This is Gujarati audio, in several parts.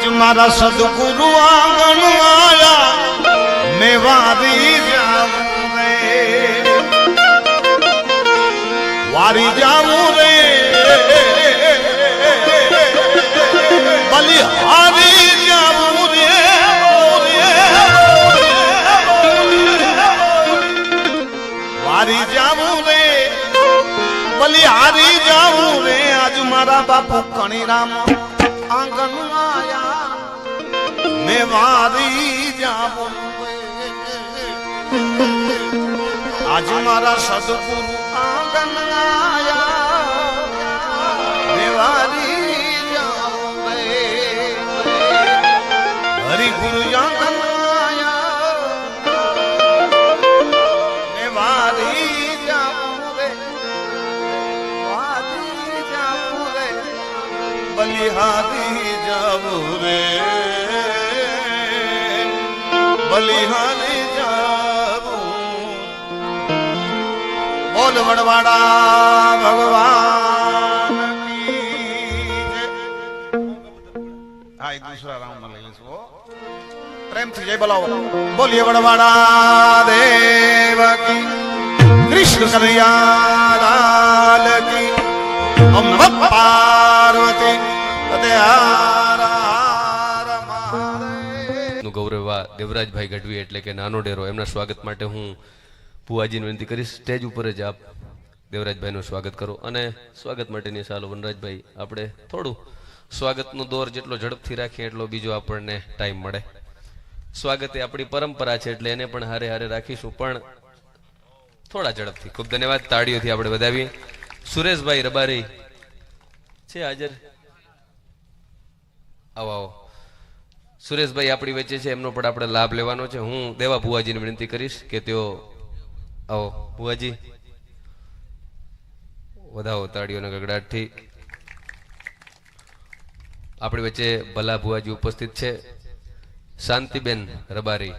આજ મારા સદગુરુ આંગણ આયા મેં વારી જાવું રે વારી જાવું રે બલિહારી જાવું રે વારી જાવું રે બલિહારી જાવું રે આજ મારા બાપુ કણીરામ આંગણ આયા મેં વારી જાવું આજ મારા સદગુરુ આંગણ આયા મેં વારી જાવું હરિ ગુરુ આંગણ આયા મેં વારી જાવું રે બલિહારી જાવું રે બલિહારી જાવું બોલ વડવાડા ભગવાન હા એક દૂસરા રાઉન્ડ લઈ લઈશું પ્રેમથી જય બોલાવો બોલીએ વડવાડા દેવ કી કૃષ્ણ કનૈયા લાલ કી ઓમ નમઃ પાર્વતી ગૌરવ દેવરાજભાઈ ગઢવી એટલે કે નાનો ડેરો એમના સ્વાગત માટે હું ભુવાજીને વિનંતી કરીશ સ્ટેજ ઉપર જ આપ દેવરાજભાઈનું સ્વાગત કરો અને સ્વાગત માટેની સાલો વનરાજભાઈ આપણે થોડું સ્વાગતનો દોર જેટલો ઝડપથી રાખીએ એટલો બીજો આપણને ટાઈમ મળે સ્વાગત એ આપણી પરંપરા છે એટલે એને પણ હારે હારે રાખીશું પણ થોડા ઝડપથી ખૂબ ધન્યવાદ તાળીઓથી આપણે વધાવીએ સુરેશભાઈ રબારી છે હાજર આવો આવો સુરેશભાઈ આપણી વચ્ચે છે એમનો પણ આપણે લાભ લેવાનો છે હું દેવા ભુવાજીને વિનંતી કરીશ કે તેઓ આવો ભુવાજી વધાવો તાળીઓના ગગડાટથી આપણી વચ્ચે ભલા ભુવાજી ઉપસ્થિત છે શાંતિબેન રબારી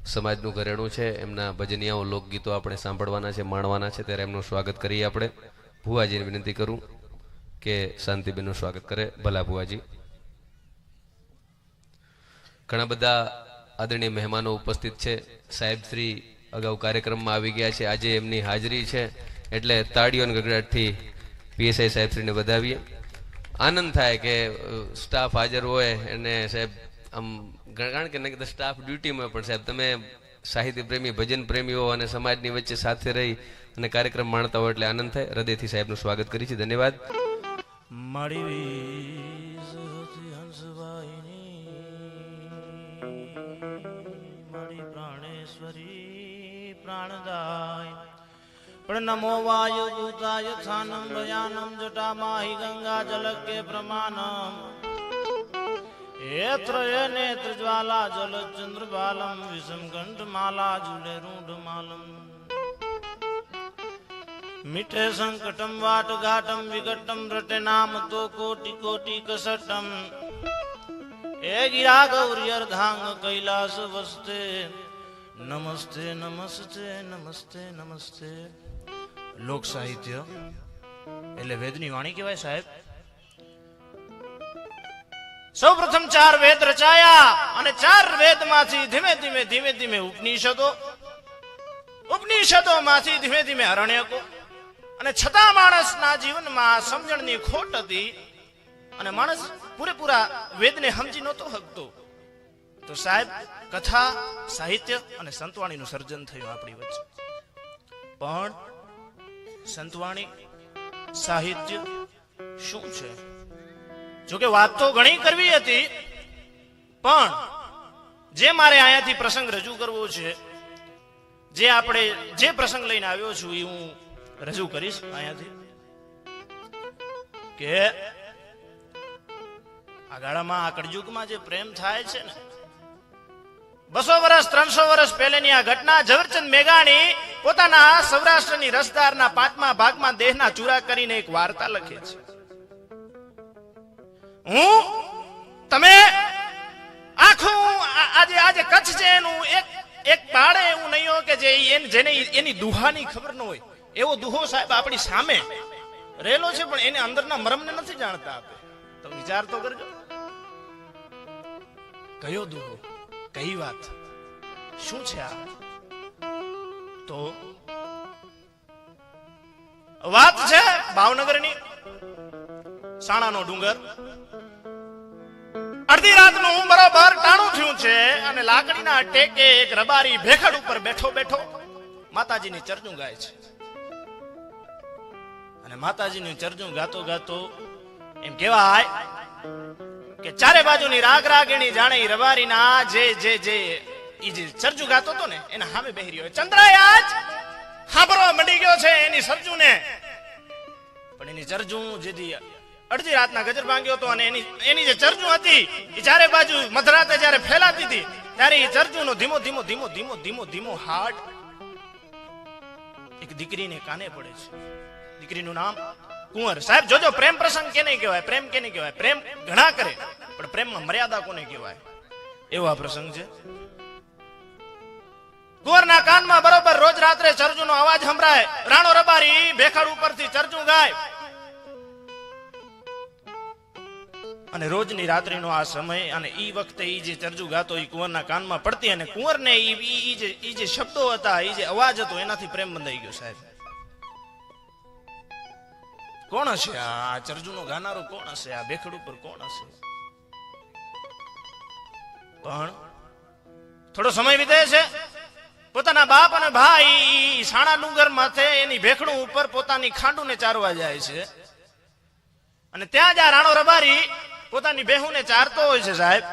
સમાજનું ઘરેણું છે એમના ભજનિયાઓ લોકગીતો આપણે સાંભળવાના છે માણવાના છે ત્યારે એમનું સ્વાગત કરીએ આપણે ભુવાજીને વિનંતી કરું કે શાંતિબેનનું સ્વાગત કરે ભલા ભુવાજી ઘણા બધા આદરણીય મહેમાનો ઉપસ્થિત છે સાહેબ શ્રી અગાઉ કાર્યક્રમમાં આવી ગયા છે આજે એમની હાજરી છે એટલે તાળીઓ અને ગગડાટથી પીએસઆઈ સાહેબ શ્રીને વધાવીએ આનંદ થાય કે સ્ટાફ હાજર હોય અને સાહેબ આમ કારણ કે સ્ટાફ ડ્યુટીમાં પણ સાહેબ તમે સાહિત્ય પ્રેમી ભજન પ્રેમીઓ અને સમાજની વચ્ચે સાથે રહી અને કાર્યક્રમ માણતા હોય એટલે આનંદ થાય હૃદયથી સાહેબનું સ્વાગત કરી છે ધન્યવાદ પ્રાણદાય પણ નમો વાયુ ભૂતાય સ્થાનમ ભયાનમ જટામાહી ગંગા જલકે પ્રમાણમ એત્રય નેત્ર જ્વાલા જલ ચંદ્ર બાલમ વિષમ કંઠ માલા જુલે રૂઢ માલમ મીઠે સંકટમ વાટ ઘાટમ વિકટમ રટે નામ તો કોટી કોટી કસટમ એ ગિરા ગૌરિયર ધાંગ કૈલાસ વસ્તે નમસ્તે નમસ્તે નમસ્તે નમસ્તે લોક સાહિત્ય એટલે વેદની વાણી કહેવાય સાહેબ સૌ પ્રથમ 4 વેદ રચાયા અને 4 વેદમાંથી ધીમે ધીમે ધીમે ધીમે ઉપનિષદોમાંથી ધીમે ધીમે અરણ્યકો અને છતાં માણસના જીવનમાં સમજણની ખોટ હતી અને માણસ પૂરેપૂરા વેદને સમજી નહોતો શકતો તો સાહેબ કથા સાહિત્ય અને સંતવાણીનું સર્જન થયું આપણી વચ્ચે પણ સંતવાણી સાહિત્ય શું છે જોકે વાત તો ઘણી કરવી હતી પણ જે મારે અહીંયાથી પ્રસંગ રજૂ કરવો છે જે પ્રસંગ લઈને આવ્યો છું એ હું રજૂ કરીશ અહીંયાથી કે આ ગાળામાં આ કળયુગમાં જે પ્રેમ થાય છે ને 200 વર્ષ 300 વર્ષ પહેલેની આ ઘટના ઝવેરચંદ મેઘાણી પોતાના સૌરાષ્ટ્રની રસધારના 5મા ભાગમાં દેહના ચૂરા કરીને એક વાર્તા લખે છે હું તમે આખું આજે કચ્છ છે એનું એક બાળે એવું નહીં હોય કે જેને એની દુહાની ખબર ન હોય એવો દુહો સાહેબ આપણી સામે રહેલો છે પણ એને અંદરના મરમને નથી જાણતા આપે તો વિચાર તો કરજો કયો દુહો, કઈ વાત, શું છે આ? તો વાત છે ભાવનગરની. સાણાનો ડુંગર. અડધી રાતનું બરાબર ટાણું થયું છે અને લાકડીના ટેકે એક રબારી ભેખડ ઉપર બેઠો બેઠો માતાજીની ચરજું ગાય છે. અને માતાજીની ચરજું ગાતો ગાતો એમ કહેવાય કે ચારે બાજુની રાગ રાગીણી જાણે ઈ રબારીના જે જે જે ઈ જે ચરજું ગાતો હતો ને એના સામે બેહી રહ્યો. ચંદ્રાયાજ હાંભળવા મંડી ગયો છે એની સરજુને. પણ એની ચરજું જેથી અડધી રાતના ગજર ભાંગ્યો હતો અને એની જે ચરજું હતી એ ચારે બાજુ મધરાતે જ્યારે ફેલાતી હતી ત્યારે એ ચરજુનો ધીમો ધીમો ધીમો ધીમો ધીમો ધીમો હાડ એક દીકરીને કાને પડે છે. દીકરીનું નામ કુંવર. સાહેબ જોજો, પ્રેમ પ્રસંગ કેને કહેવાય, પ્રેમ કેને કહેવાય? પ્રેમ ઘણા કરે પણ પ્રેમમાં મર્યાદા કોને કહેવાય? એવો આ પ્રસંગ છે. કુંવરના કાનમાં બરોબર રોજ રાત્રે ચરજુનો અવાજ સંભળાય. રાણો રબારી ભેખડ ઉપરથી ચરજું ગાય અને રોજની રાત્રિનો આ સમય અને ઈ વખતે ઈ જે ચરજું ગાતો ઈ કુંવરના કાનમાં પડતી અને કુંવરને ઈ જે શબ્દો હતા, ઈ જે અવાજ હતો એનાથી પ્રેમ બંધાઈ ગયો. સાહેબ કોણ હશે આ ચરજુનો ગાનારો? કોણ હશે આ ભેખડ ઉપર? કોણ હશે? પણ થોડો સમય વીતે છે. પોતાના બાપ અને ભાઈ સાણા ડુંગર માથે એની ભેખડું ઉપર પોતાની ખાંડુને ચારવા જાય છે અને ત્યાં જ આ રાણો રબારી પોતાની બેહુને ચારતો હોય છે. સાહેબ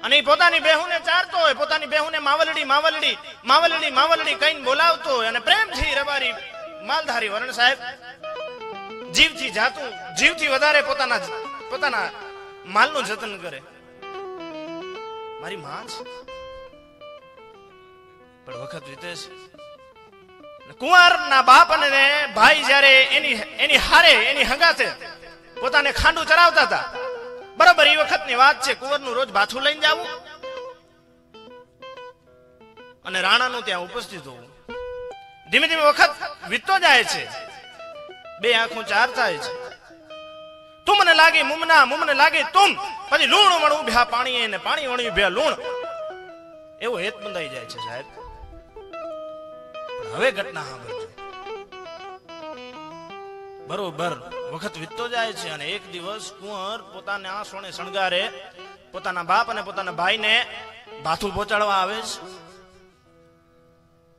અને પોતાની બેહુને ચારતો હોય, પોતાની બેહુને માવલડી માવલડી માવલડી માવલડી કહીને બોલાવતો હોય અને પ્રેમથી રબારી માલધારી વરણ સાહેબ જીવથી જાતું, જીવથી વધારે પોતાના માલનું જતન કરે. મારી માં છે પણ વખત વીતે છે. કુંવરના બાપ અને ભાઈ જયારે એની હારે એની હંગાથે પોતાને ખાંડું ચરાવતા હતા, બરાબર એ વખતની વાત છે. કુંવરનું રોજ બાથું લઈને જવું અને રાણાનું ત્યાં ઉપસ્થિત હોવું. ધીમે ધીમે વખત વીતતો જાય છે. બે આંખો ચાર થાય છે. તું મને લાગી મુમના, મુમને લાગી તું, પછી લૂણ વણું ભ્યા પાણી ને પાણી વણ્યું ભ્યા લૂણ, એવો હેત બંધાઈ જાય છે. સાહેબ હવે ઘટના સાંભળજો. બરોબર વખત વીતતો જાય છે અને એક દિવસ કુંવર પોતાના સોને શણગારે પોતાના બાપ અને પોતાના ભાઈને બાથું પહોંચાડવા આવે છે.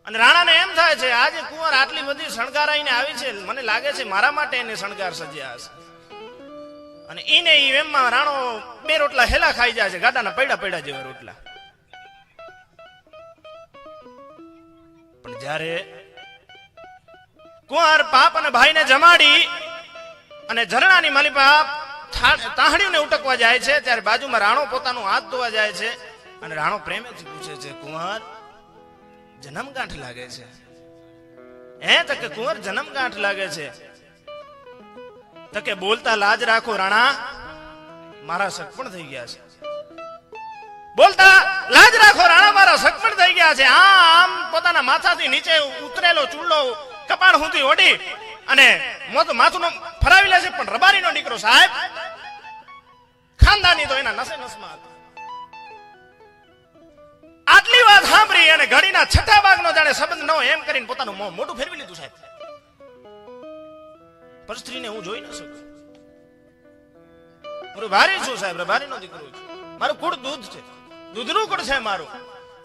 અને રાણાને એમ થાય છે આજે કુંવર આટલી બધી શણગારાઈને આવી છે, મને લાગે છે મારા માટે એને શણગાર સજ્યા હશે. અને ઈને એમમાં રાણો બે રોટલા હેલા ખાઈ જાય છે, ગાડાના પૈડા પૈડા જેવા રોટલા. પણ જ્યારે કુંવર બાપ અને ભાઈને જમાડી અને ઝરણાની માલિપા તાહડીને ઉટકવા જાય છે ત્યારે બાજુમાં રાણો પોતાનું હાથ ધોવા જાય છે અને રાણો પ્રેમેથી પૂછે છે, કુંવર જન્મ ગાંઠ લાગે છે? તો કે કુંવર જન્મ ગાંઠ લાગે છે? તો કે બોલતા લાજ રાખો રાણા, મારા સગપણ થઈ ગયા છે. બોલતા લાજ રાખો રાણા, મારા સગપણ થઈ ગયા છે. આમ પોતાના માથાથી નીચે ઉતરેલો ચૂડલો કપાળ સુધી ઓઢી અને માથું ફરાવી લે છે. પણ રબારીનો દીકરો સાહેબ ખાનદાની તો એના નસે નસમાં હતો. આટલી વાત સાંભળી અને ઘડીના છઠ્ઠા ભાગનો જાણે સંબંધ ન હોય એમ કરીને પોતાનું મોઢું ફેરવી લીધું. સાહેબ પર સ્ત્રીને હું જોઈ ન શકું. મારું ભારી છું સાહેબ, રબારીનો દીકરો છું. મારું કુળ દૂધ છે, દૂધનું કુળ છે મારું.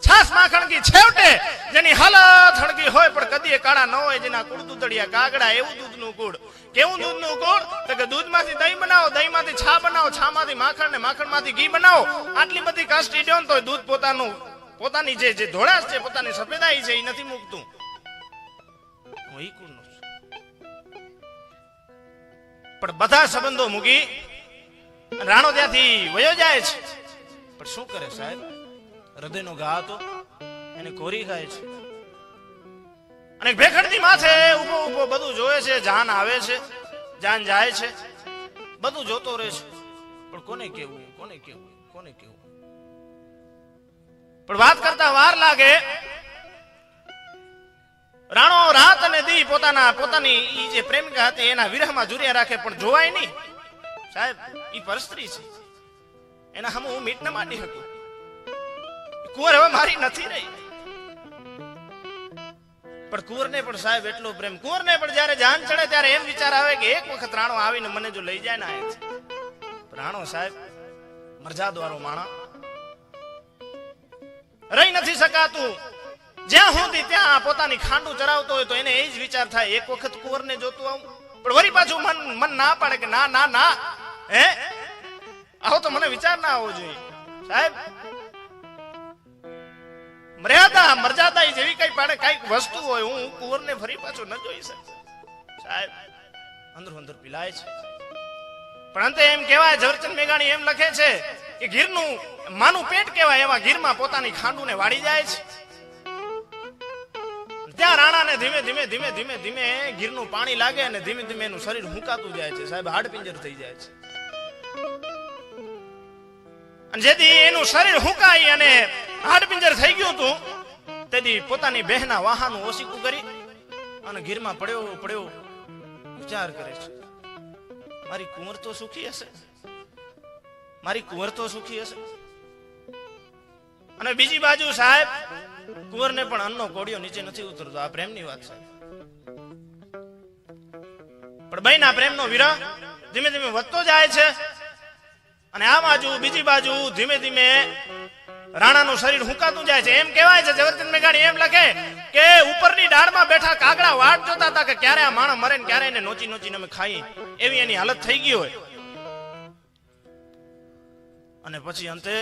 છાસ માખણ કી છેવટે જેની હાલત હણકી હોય પણ કદી કાળા ન હોય, જેના કુળ દૂધડિયા કાગડા, એવું દૂધનું કુળ. કેવું દૂધનું કુળ? તો કે દૂધમાંથી દહીં બનાવો, દહીંમાંથી છા બનાવો, છામાંથી માખણ ને માખણમાંથી ઘી બનાવો. આટલી બધી કાસ્ટી દો તો દૂધ પોતાની જે ધોળાશ છે, પોતાની સફેદાઈ છે, એ નથી મૂકતું. હું ઈ કુળનો છું. પણ બધા સંબંધો મૂકી રાણો ત્યાંથી વયો જાય છે. પણ શું કરે સાહેબ, હૃદયનો ઘા હતો એને કોરી ખાય છે. અને ભેખડની માથે ઉભો ઉભો બધું જોવે છે. જાન આવે છે, જાન જાય છે, બધું જોતો રહે છે. પણ કોને કેવું, કોને કેવું, કોને કેવું? પણ વાત કરતા વાર લાગે. રાણો રાત અને દી પોતાની ઈ જે પ્રેમિકા હતી એના વિરહમાં જુરિયા રાખે પણ જોવાય નહીં. સાહેબ ઈ પરસ્ત્રી છે, એના સામે હું મીટ ના માંડી શકું. કુંવર હવે મારી નથી રહી. પણ કુંવરને પણ સાહેબ એટલો પ્રેમ, કુંવરને પણ જ્યારે જાન ચડે ત્યારે એમ વિચાર આવે કે એક વખત રાણો આવીને મને જો લઈ જાય ને અહીંથી. રાણો સાહેબ મરજાદ વાળો માણા, રહી નથી શકાતું. જ્યાં સુધી ત્યાં પોતાની ખાંડું ચરાવતો હોય તો એને એ જ વિચાર થાય એક વખત કુંવરને જોતું આવું. પણ વળી પાછું મન ના પાડે કે ના ના ના, હે આવો તો મને વિચાર ના આવવો જોઈએ. સાહેબ મર્યાદા મર્યાદા જેવી કઈ પાડે કઈક વસ્તુ હોય, હું કુંવરને ફરી પાછો ન જોઈ શકું. સાહેબ અંદરો અંદર પીલાય છે. પણ અંતે એમ કહેવાય, ઝવેરચંદ મેઘાણી એમ લખે છે કે ગીરનું માનું પેટ કહેવાય એવા ગીરમાં પોતાની ખાંડુને વાળી જાય છે. ત્યાં રાણાને ધીમે ધીમે ધીમે ધીમે ધીમે ગીરનું પાણી લાગે અને ધીમે ધીમે એનું શરીર હુંકાતું જાય છે. સાહેબ હાડપિંજર થઈ જાય છે. અને જેથી એનું શરીર હુંકાઈ અને હાડપિંજર થઈ ગયું હતું, તેથી પોતાની બહેના વાહાનું ઓસીકું કરી અને ગીરમાં પડ્યો પડ્યો વિચાર કરે છે, મારી કુંવર તો સુખી હશે, મારી કુંવર તો સુખી હશે. અને બીજી બાજુ સાહેબ કુંવરને પણ અન્નનો કોડિયો નીચે નથી ઉતરતો. આ પ્રેમની વાત છે. પણ બહેના પ્રેમનો વિરહ ધીમે ધીમે વધતો જાય છે. અને આ બાજુ બીજી બાજુ ધીમે ધીમે રાણાનું શરીર હુંકાતું જાય છે. એમ કહેવાય છે, ઝવેરચંદ મેઘાણી એમ લખે કે ઉપરની ડાળમાં બેઠા કાગડા વાટ જોતા હતા કે ક્યારે આ માણસ મરે ને ક્યારે એને નોચી નોચીને અમે ખાઈએ, એવી એની હાલત થઈ ગઈ હોય. અને પછી અંતે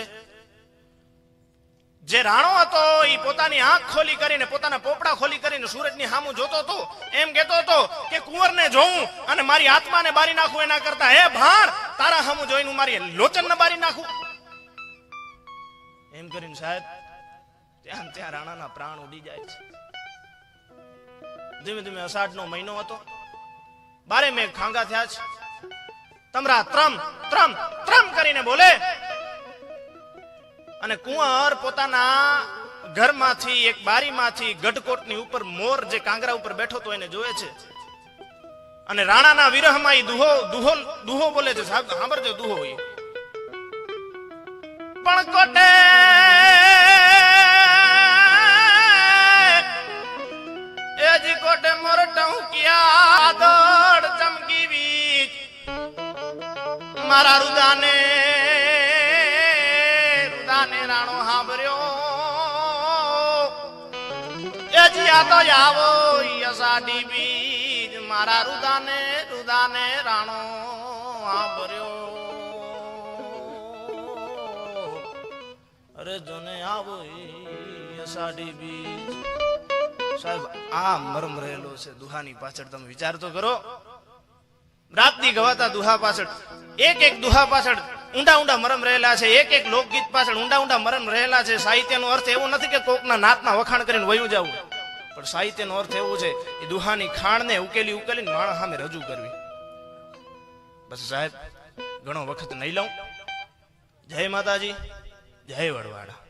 જે રાણો હતો એ પોતાની આંખ ખોલી કરીને, પોતાના પોપડા ખોલી કરીને સૂરજની સામું જોતો હતો. એમ કહેતો હતો કે કુંવરને જોઉં અને મારી આત્માને બારી નાખું એના કરતા હે ભાણ તારા સામું જોઈને મારી લોચનને બારી નાખું. એમ કરીને સાહેબ ત્યાં ત્યાં રાણાના પ્રાણ ઉડી જાય છે. ધીમે ધીમે અષાઢનો મહિનો હતો. 12 મેઘ ખાંગા થયા છે. તમરા ત્રમ ત્રમ ત્રમ કરીને બોલે અને કુંવર પોતાના ઘરમાંથી એક બારીમાંથી ગઢકોટની ઉપર મોર જે કાંગરા ઉપર બેઠો તો એને જોવે છે. અને રાણાના વિરહમાં ઈ દુહો બોલે છે. સાહેબ સાંભળજો દુહો. પણ કોટે એજી કોટે મોર ટહુકિયા દોડ ચમકી વીજ મારા રુદાને રાણો હાંભર્યો એજી આ તો આવો અષાઢી બીજ મારા રુદાને રાણો હાંભર્યો. અરે જોને આવો અષાઢી બીજ. સાહેબ આ મરમ રહેલો છે દુહાની પાછળ. તમે વિચાર તો કરો, રાતની ગવાતા દુહા પાછળ, એક એક દુહા પાછળ ઊંડા ઊંડા મરમ રહેલા છે. એક એક લોકગીત પાછળ ઊંડા ઊંડા મરમ રહેલા છે. સાહિત્યનો અર્થ એવો નથી કે કોકના નાતના વખાણ કરીને વયું જવું, પણ સાહિત્યનો અર્થ એવો છે એ દુહાની ખાણને ઉકેલી ઉકેલીને માણસ સામે રજૂ કરવી. બસ સાહેબ ઘણો વખત નહીં લઉં. જય માતાજી, જય વડવાડા.